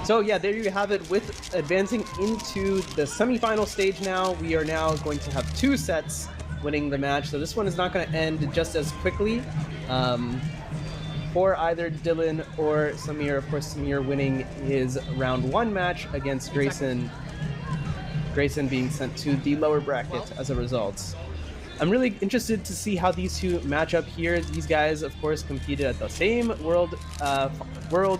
So yeah, there you have it. With advancing into the semifinal stage now, we are now going to have 2 sets winning the match. So this one is not going to end just as quickly for either Dylan or Sameer. Of course, Sameer winning his round 1 match against Grayson. Grayson being sent to the lower bracket as a result. I'm really interested to see how these two match up here. These guys, of course, competed at the same World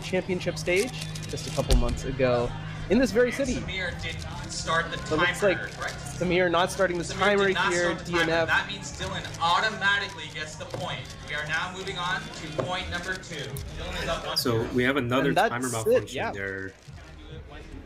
Championship stage just a couple months ago in this very city. Sameer did not start the timer. So it looks like Sameer not starting the timer here. DNF. That means Dylan automatically gets the point. We are now moving on to point number 2. Dylan is up 1-0. So we have another timer malfunction there.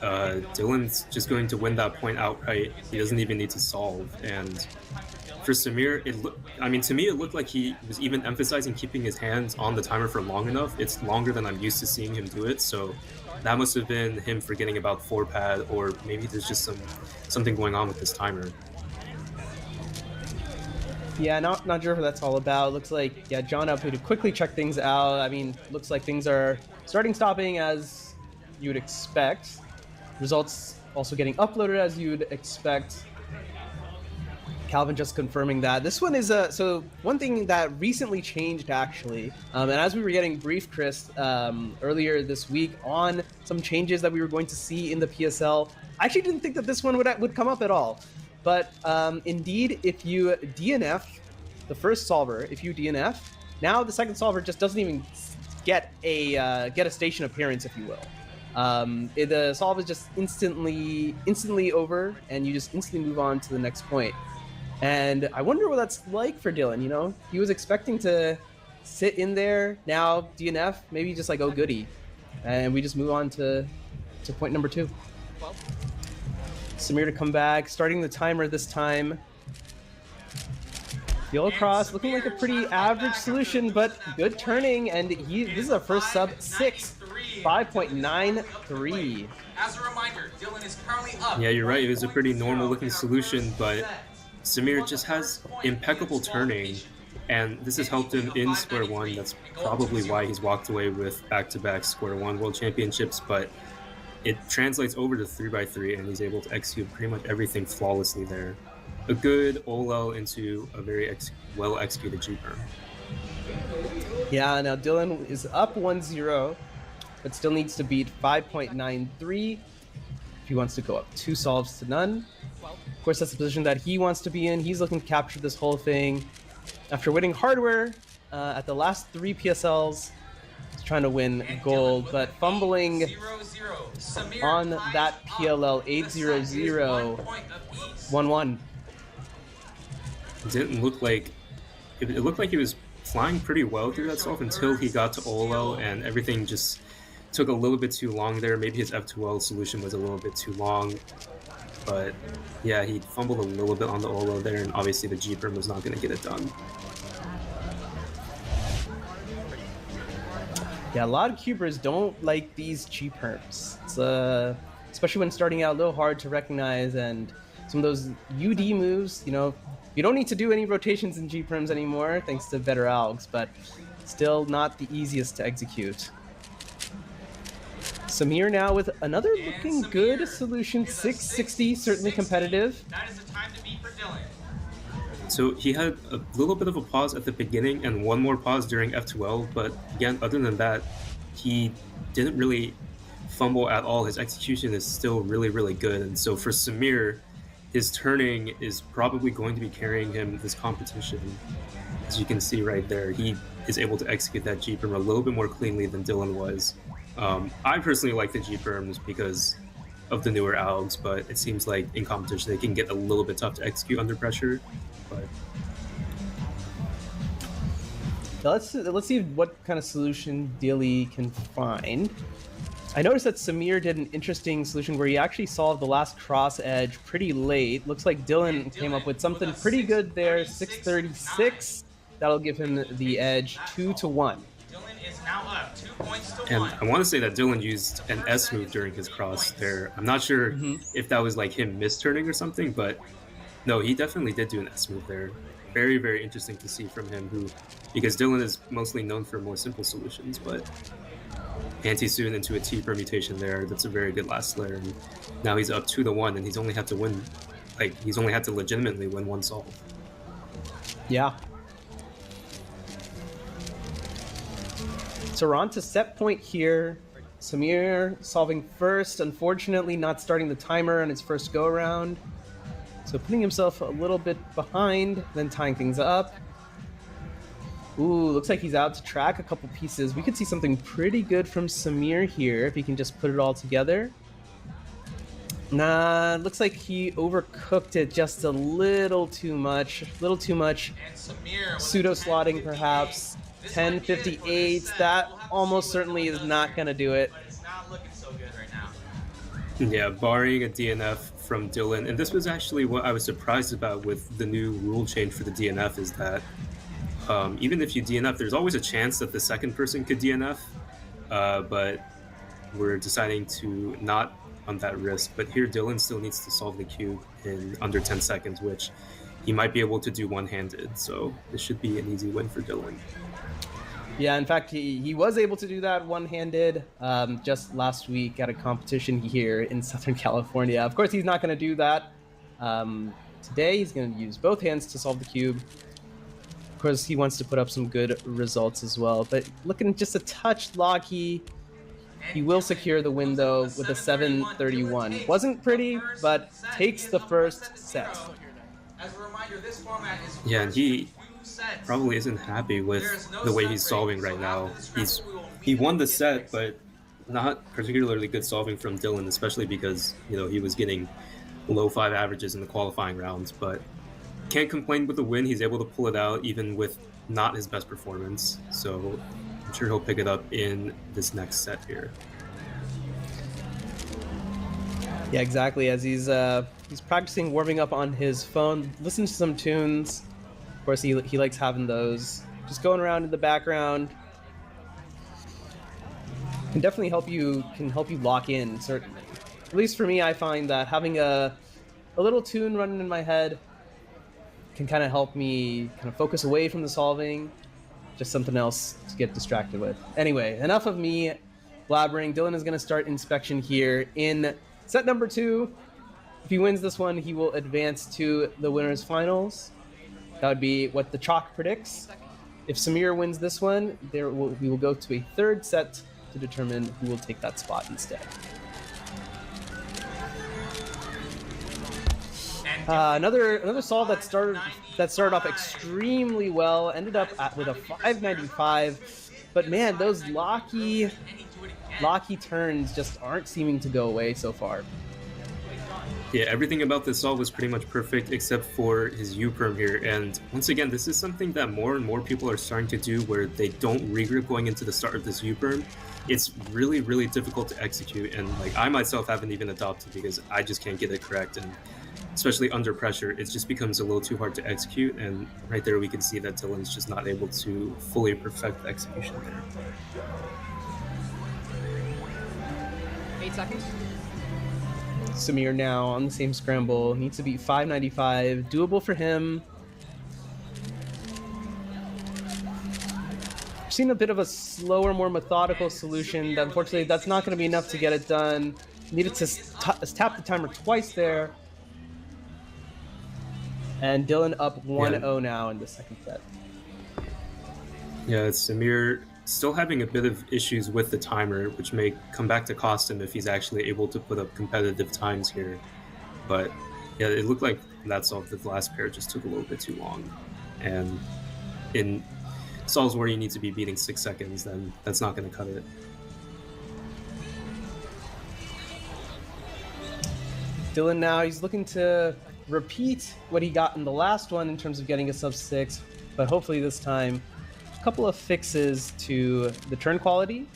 Dylan's just going to win that point outright. He doesn't even need to solve. And for Sameer, to me, it looked like he was even emphasizing keeping his hands on the timer for long enough. It's longer than I'm used to seeing him do it, so that must have been him forgetting about 4-pad, or maybe there's just something going on with this timer. Yeah, not sure what that's all about. Looks like, yeah, John up here to quickly check things out. I mean, looks like things are stopping as you would expect. Results also getting uploaded as you'd expect. Calvin just confirming that. This one is so one thing that recently changed actually, and as we were getting briefed, Chris, earlier this week on some changes that we were going to see in the PSL, I actually didn't think that this one would come up at all. But indeed, if you DNF the first solver, if you DNF, now the second solver just doesn't even get a station appearance, if you will. The solve is just instantly over, and you just instantly move on to the next point. And I wonder what that's like for Dylan, you know? He was expecting to sit in there, now DNF, maybe just like, oh goody. And we just move on to point number 2. Sameer to come back, starting the timer this time. Yellow cross, looking like a pretty average solution, but good turning, and this is our first sub 6, 5.93. As a reminder, Dylan is currently up. Yeah, you're right, it was a pretty normal looking solution, but Sameer just has impeccable turning, and this has helped him in square 1. That's probably why he's walked away with back-to-back square 1 world championships, but it translates over to 3x3, and he's able to execute pretty much everything flawlessly there. A good OLL into a very well-executed G-perm. Yeah, now Dylan is up 1-0, but still needs to beat 5.93 if he wants to go up 2 solves to none. Of course, that's the position that he wants to be in. He's looking to capture this whole thing. After winning hardware at the last 3 PSLs, he's trying to win gold, but fumbling on that PLL 8-0-0, 1-1. It didn't look like it looked like he was flying pretty well through that solve until he got to OLL, and everything just took a little bit too long there. Maybe his F2L solution was a little bit too long. But yeah, he fumbled a little bit on the OLO there, and obviously the G-perm was not going to get it done. Yeah, a lot of cubers don't like these G-perms. It's especially when starting out, a little hard to recognize, and some of those UD moves, you know, you don't need to do any rotations in G-perms anymore thanks to better algs, but still not the easiest to execute. Sameer now with another looking good solution, 660, certainly competitive. That is the time to beat for Dylan. So he had a little bit of a pause at the beginning and one more pause during F2L, but again, other than that, he didn't really fumble at all. His execution is still really, really good. And so for Sameer, his turning is probably going to be carrying him this competition. As you can see right there, he is able to execute that G-perm a little bit more cleanly than Dylan was. I personally like the G-perms because of the newer algs, but it seems like in competition they can get a little bit tough to execute under pressure. But now let's see what kind of solution Dilly can find. I noticed that Sameer did an interesting solution where he actually solved the last cross edge pretty late. Looks like Dylan came up with something pretty good there, 636. That'll give him the edge, 2-1. Is now up 2 points to 1. And I want to say that Dylan used an S move during his cross there. I'm not sure if that was like him misturning or something, but no, he definitely did do an S move there. Very, very interesting to see from him, because Dylan is mostly known for more simple solutions, but anti-suit into a T permutation there. That's a very good last layer. And now he's up 2-1, and he's only had to win, like, he's only had to legitimately win one solve. Yeah. So we're on to set point here. Sameer solving first, unfortunately not starting the timer on his first go-around. So putting himself a little bit behind, then tying things up. Ooh, looks like he's out to track a couple pieces. We could see something pretty good from Sameer here if he can just put it all together. Nah, looks like he overcooked it just a little too much. Pseudo-slotting perhaps. 10:58, that almost certainly is not going to do it. But it's not looking so good right now. Yeah, barring a DNF from Dylan, and this was actually what I was surprised about with the new rule change for the DNF is that even if you DNF, there's always a chance that the second person could DNF, but we're deciding to not on that risk. But here Dylan still needs to solve the cube in under 10 seconds, which he might be able to do one-handed, so this should be an easy win for Dylan. Yeah, in fact, he was able to do that one-handed just last week at a competition here in Southern California. Of course, he's not going to do that today. He's going to use both hands to solve the cube. Of course, he wants to put up some good results as well. But looking just a touch locky, he will secure the win, though, with a 7:31. Wasn't pretty, but takes the first set. As a reminder, this format is yeah, and he probably isn't happy with the way he's solving right now. He won the set, but not particularly good solving from Dylan, especially because, you know, he was getting low 5 averages in the qualifying rounds, but can't complain with the win. He's able to pull it out even with not his best performance, so I'm sure he'll pick it up in this next set here. Yeah, exactly. As he's practicing warming up on his phone, listen to some tunes. Of course, he likes having those just going around in the background. Can definitely help you lock in, certainly. At least for me, I find that having a little tune running in my head can kind of help me kind of focus away from the solving. Just something else to get distracted with. Anyway, enough of me blabbering. Dylan is going to start inspection here in set number 2. If he wins this one, he will advance to the winners finals. That would be what the chalk predicts. If Sameer wins this one, we will go to a third set to determine who will take that spot instead. Another solve that started off extremely well, ended up with a 595. But man, those locky turns just aren't seeming to go away so far. Yeah, everything about this solve was pretty much perfect except for his U-perm here. And once again, this is something that more and more people are starting to do where they don't regroup going into the start of this U-perm. It's really, really difficult to execute. And like I myself haven't even adopted because I just can't get it correct. And especially under pressure, it just becomes a little too hard to execute. And right there, we can see that Dylan's just not able to fully perfect the execution there. 8 seconds. Sameer now on the same scramble. Needs to beat 595. Doable for him. I've seen a bit of a slower, more methodical solution. Unfortunately, that's not going to be enough to get it done. Needed to tap the timer twice there. And Dylan up 1-0 now in the second set. Yeah, it's Sameer still having a bit of issues with the timer, which may come back to cost him if he's actually able to put up competitive times here. But yeah, it looked like that solve, the last pair, just took a little bit too long. And in solves where you need to be beating 6 seconds, then that's not going to cut it. Dylan now, he's looking to repeat what he got in the last one in terms of getting a sub 6, but hopefully this time a couple of fixes to the turn quality.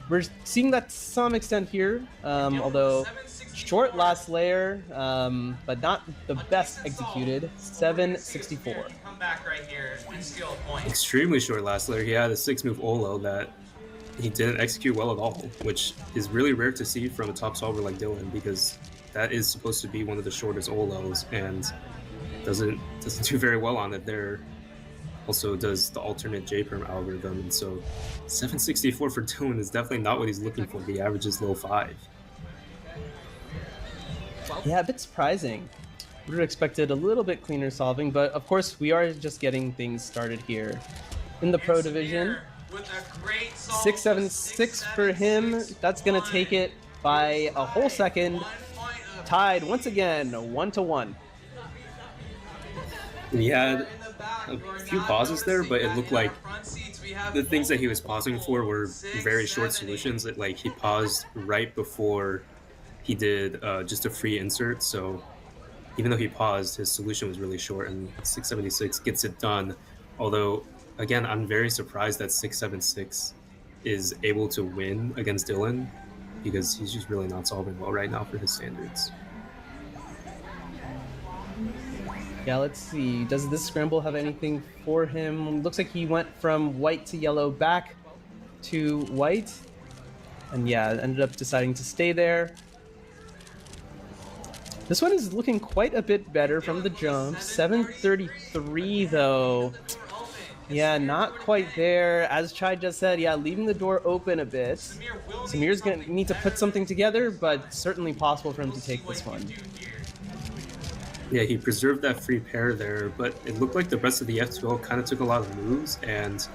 We're seeing that to some extent here, although short last layer, but not the best executed. 764. Comeback right here and steal a point. Extremely short last layer. He had a 6-move Olo that he didn't execute well at all, which is really rare to see from a top solver like Dylan, because that is supposed to be one of the shortest Olos and doesn't do very well on it there. also does the alternate J-perm algorithm, and so 764 for Dylan is definitely not what he's looking for. He averages low 5. Yeah, a bit surprising. Would have expected a little bit cleaner solving, but of course we are just getting things started here in the pro division. 676 for him. That's gonna take it by a whole second. Tied once again, 1-1. He had a few pauses there, but it looked like the things that he was pausing for were very short solutions. Like he paused right before he did just a free insert, so even though he paused, his solution was really short, and 676 gets it done. Although, again, I'm very surprised that 676 is able to win against Dylan, because he's just really not solving well right now for his standards. Yeah, let's see. Does this scramble have anything for him? Looks like he went from white to yellow back to white. And yeah, ended up deciding to stay there. This one is looking quite a bit better from the jump. 733 though. Yeah, not quite there. As Chai just said, yeah, leaving the door open a bit. Sameer's gonna need to put something together, but certainly possible for him to take this one. Yeah, he preserved that free pair there, but it looked like the rest of the F2L kind of took a lot of moves and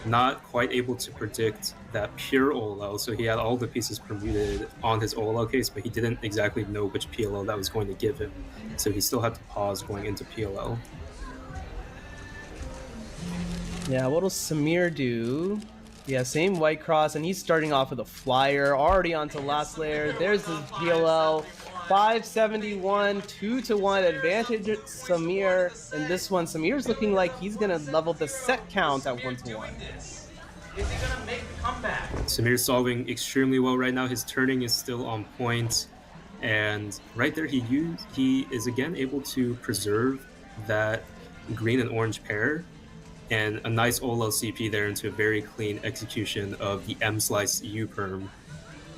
not quite able to predict that pure OLL, so he had all the pieces permuted on his OLL case, but he didn't exactly know which PLL that was going to give him, so he still had to pause going into PLL. Yeah, what will Sameer do? Yeah, same white cross, and he's starting off with a flyer, already onto last layer. There's his PLL. 571, 2-1 advantage Sameer. And this one, Sameer's looking like he's gonna level the set count at 1-1. Is he gonna make the comeback? Sameer's solving extremely well right now. His turning is still on point, and right there he is again able to preserve that green and orange pair, and a nice OLL CP there into a very clean execution of the M slice U perm.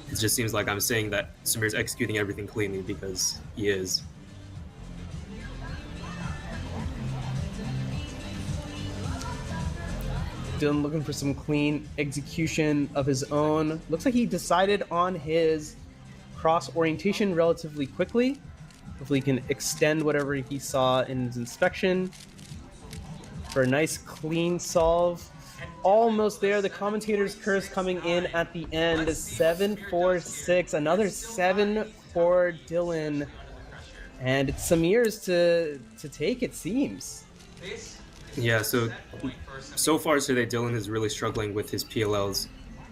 It just seems like I'm saying that Sameer's executing everything cleanly, because he is. Dylan looking for some clean execution of his own. Looks like he decided on his cross orientation relatively quickly. Hopefully he can extend whatever he saw in his inspection for a nice clean solve. Almost there. The commentator's curse coming in at the end. 7-4-6. Another 7 for Dylan. And it's Sameer's to take, it seems. Yeah, so far today, Dylan is really struggling with his PLLs.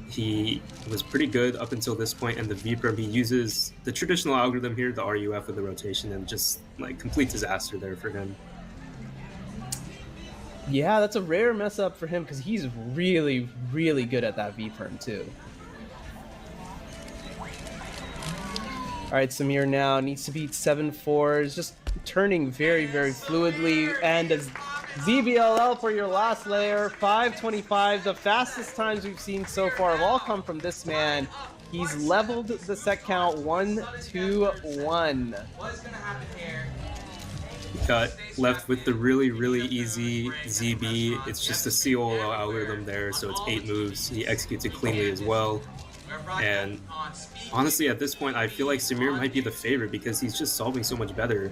He was pretty good up until this point, and the V-perm, he uses the traditional algorithm here, the RUF of the rotation, and just like complete disaster there for him. Yeah, that's a rare mess up for him, because he's really, really good at that V-perm too. Alright, Sameer now needs to beat 7-4. Is just turning very, very fluidly. And as ZBLL for your last layer, 525. The fastest times we've seen so far have all come from this man. He's leveled the set count 1-1. What's gonna happen here? Got left with the really, really easy ZB. It's just a COLO algorithm there, so it's 8 moves. He executes it cleanly as well. And honestly, at this point, I feel like Sameer might be the favorite, because he's just solving so much better.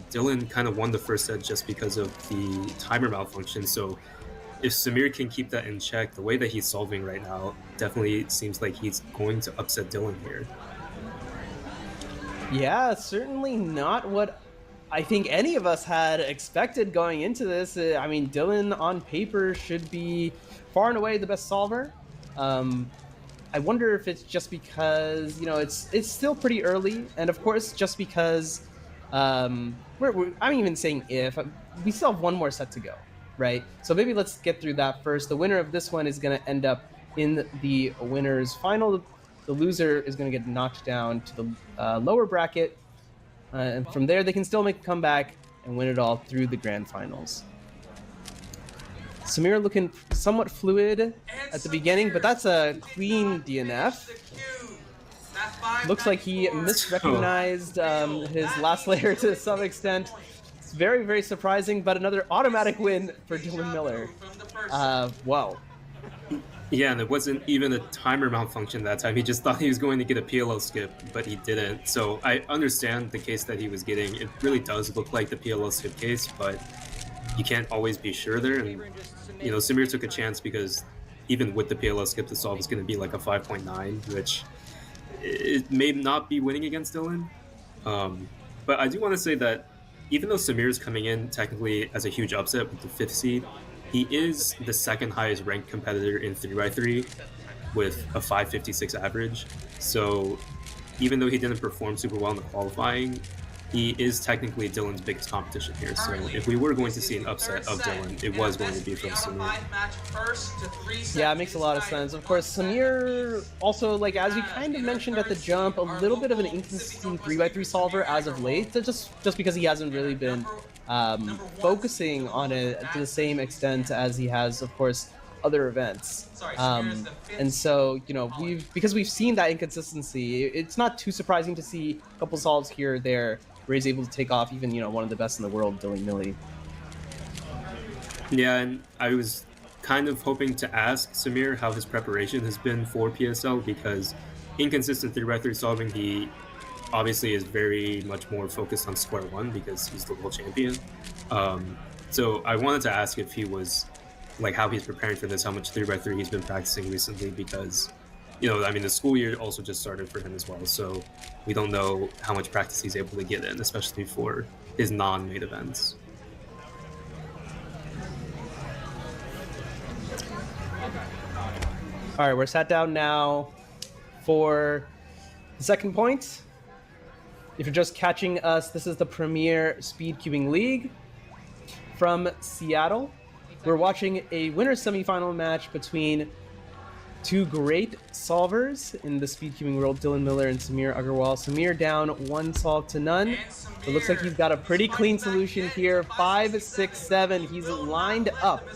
Dylan kind of won the first set just because of the timer malfunction, so if Sameer can keep that in check, the way that he's solving right now definitely seems like he's going to upset Dylan here. Yeah, certainly not what I think any of us had expected going into this. I mean, Dylan on paper should be far and away the best solver. I wonder if it's just because, you know, it's still pretty early, and of course just because I'm even saying if we still have one more set to go, right? So maybe let's get through that first. The winner of this one is going to end up in the winners final. The loser is going to get knocked down to the lower bracket, and from there they can still make a comeback and win it all through the grand finals. Sameer looking somewhat fluid at the beginning, but that's a clean DNF. Looks like he misrecognized his last layer to some extent. It's very, very surprising, but another automatic win for Dylan Miller. Wow. Yeah, and it wasn't even a timer malfunction that time. He just thought he was going to get a PLO skip, but he didn't. So I understand the case that he was getting. It really does look like the PLO skip case, but you can't always be sure there. And, you know, Sameer took a chance because even with the PLO skip, the solve is going to be like a 5.9, which it may not be winning against Dylan. But I do want to say that even though Sameer is coming in technically as a huge upset with the 5th seed, he is the 2nd highest ranked competitor in 3x3 with a 556 average. So even though he didn't perform super well in the qualifying, he is technically Dylan's biggest competition here. So if we were going to see an upset of Dylan, it was going to be from Sameer. Yeah, it makes a lot of sense. Of course, Sameer also, like, as we kind of mentioned at the jump, a little bit of an inconsistent 3x3 solver as of late, just because he hasn't really been focusing on it to the same extent as he has, of course, other events. And so, you know, because we've seen that inconsistency, it's not too surprising to see a couple solves here or there where he's able to take off even, you know, one of the best in the world, Dylan Millie. Yeah, and I was kind of hoping to ask Sameer how his preparation has been for PSL, because inconsistent 3x3 solving, he obviously is very much more focused on square one because he's the world champion. So I wanted to ask if he was, like, how he's preparing for this, how much 3x3 he's been practicing recently, because, you know, I mean, the school year also just started for him as well, so we don't know how much practice he's able to get in, especially for his non-main events. All right, we're sat down now for the second point. If you're just catching us, this is the Premier Speedcubing League from Seattle. We're watching a winner's semifinal match between two great solvers in the Speedcubing world, Dylan Miller and Sameer Aggarwal. Sameer down 1 solve to none. It looks like he's got a pretty clean solution here. 5, 6, 7. He's lined up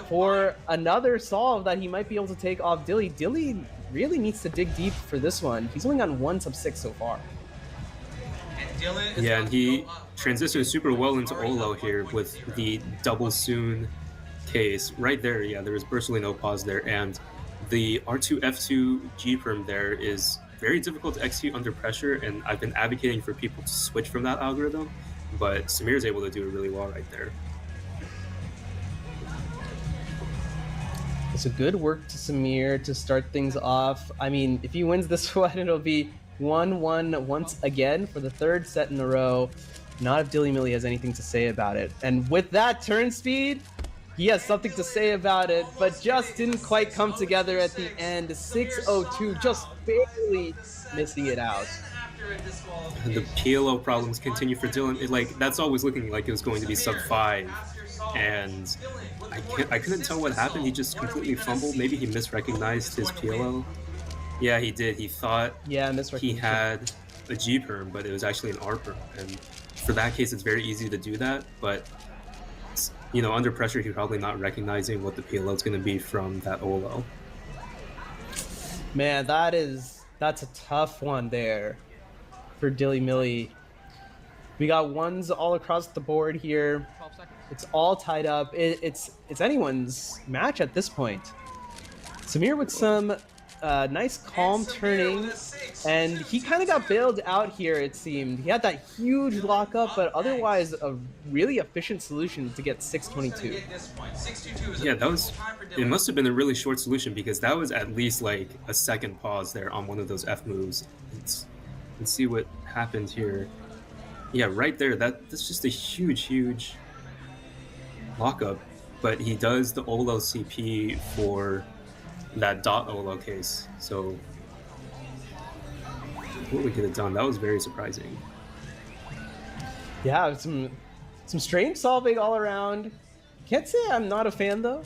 for another solve that he might be able to take off Dilly. Dilly really needs to dig deep for this one. He's only on 1 sub 6 so far. Yeah, and he transitioned super well into Olo here with the double soon case right there. Yeah, there was virtually no pause there, and the R2 F2 G perm there is very difficult to execute under pressure, and I've been advocating for people to switch from that algorithm, but Sameer is able to do it really well right there. It's a good work to Sameer to start things off. I mean, if he wins this one, it'll be 1-1 once again for the 3rd set in a row. Not if Dilly Millie has anything to say about it. And with that turn speed, he has something to say about it, but just didn't quite come together at the end. 6:02, just barely missing it out. The PLO problems continue for Dylan. That's always looking like it was going to be sub 5, and I couldn't tell what happened. He just completely fumbled. Maybe he misrecognized his PLO. Yeah, he did. He thought he had a G perm, but it was actually an R perm. And for that case, it's very easy to do that. But, you know, under pressure, he's probably not recognizing what the PLO is going to be from that OLO. Man, that's a tough one there for Dilly Millie. We got 1s all across the board here. It's all tied up. It's anyone's match at this point. Sameer with some nice calm turning, and he kind of got bailed out here, it seemed. He had that huge lockup, but otherwise a really efficient solution to get 622. Yeah, it must have been a really short solution, because that was at least like a second pause there on one of those F moves. Let's see what happened here. Yeah, right there, that's just a huge lockup, but he does the OLO CP for that dot OLO case, so what we could have done, that was very surprising. Yeah, some strange solving all around. Can't say I'm not a fan though.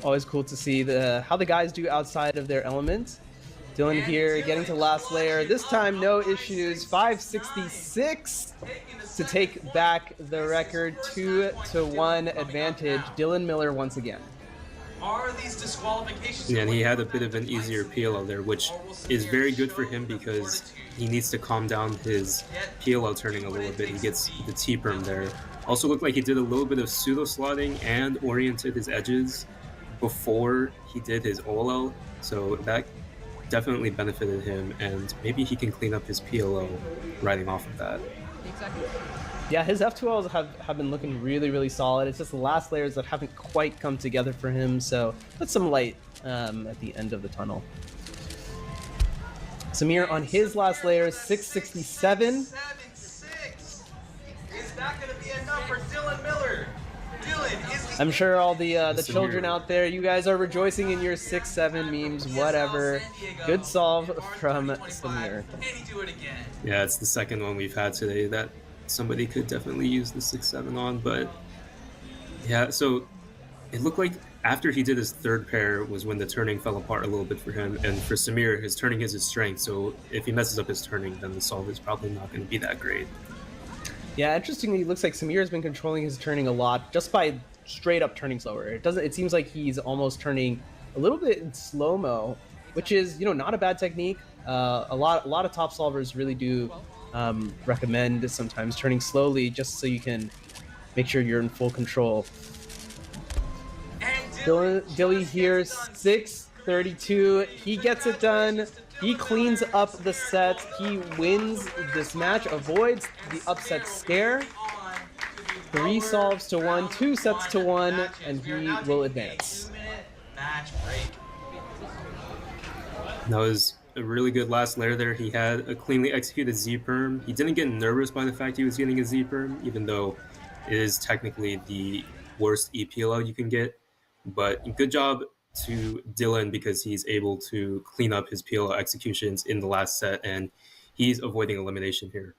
Always cool to see how the guys do outside of their element. Dylan here getting to last layer. This time no issues. 566 to take back the record. 2-1 advantage. Dylan Miller once again. Are these disqualifications? And he had a bit of an easier PLO there, which is very good for him because he needs to calm down his PLO turning a little bit. He gets the T-perm there. Also looked like he did a little bit of pseudo-slotting and oriented his edges before he did his OLL, so that definitely benefited him, and maybe he can clean up his PLO riding off of that. Exactly. Yeah, his F2Ls have been looking really, really solid. It's just the last layers that haven't quite come together for him, so that's some light at the end of the tunnel. Sameer on his last layer, 667. 7-6. Is that going to be enough for Dylan Miller? Dylan is the... I'm sure all the children out there, you guys are rejoicing in your 6-7 memes, whatever. Good solve from Sameer. Can he do it again? Yeah, it's the second one we've had today that somebody could definitely use the 6-7 on, but yeah, so it looked like after he did his third pair was when the turning fell apart a little bit for him, and for Sameer, his turning is his strength, so if he messes up his turning, then the solve is probably not going to be that great. Yeah, interestingly, it looks like Sameer has been controlling his turning a lot just by straight up turning slower. It seems like he's almost turning a little bit in slow-mo, which is, not a bad technique. A lot of top solvers really do recommend sometimes turning slowly just so you can make sure you're in full control. Dilly here, 632. He gets it done. He cleans up the set. He wins this match, avoids the upset scare. 3 solves to 1, 2 sets to 1, and he will advance. That was a really good last layer there. He had a cleanly executed Z-perm. He didn't get nervous by the fact he was getting a Z-perm, even though it is technically the worst EPLO you can get. But good job to Dylan because he's able to clean up his PLO executions in the last set, and he's avoiding elimination here.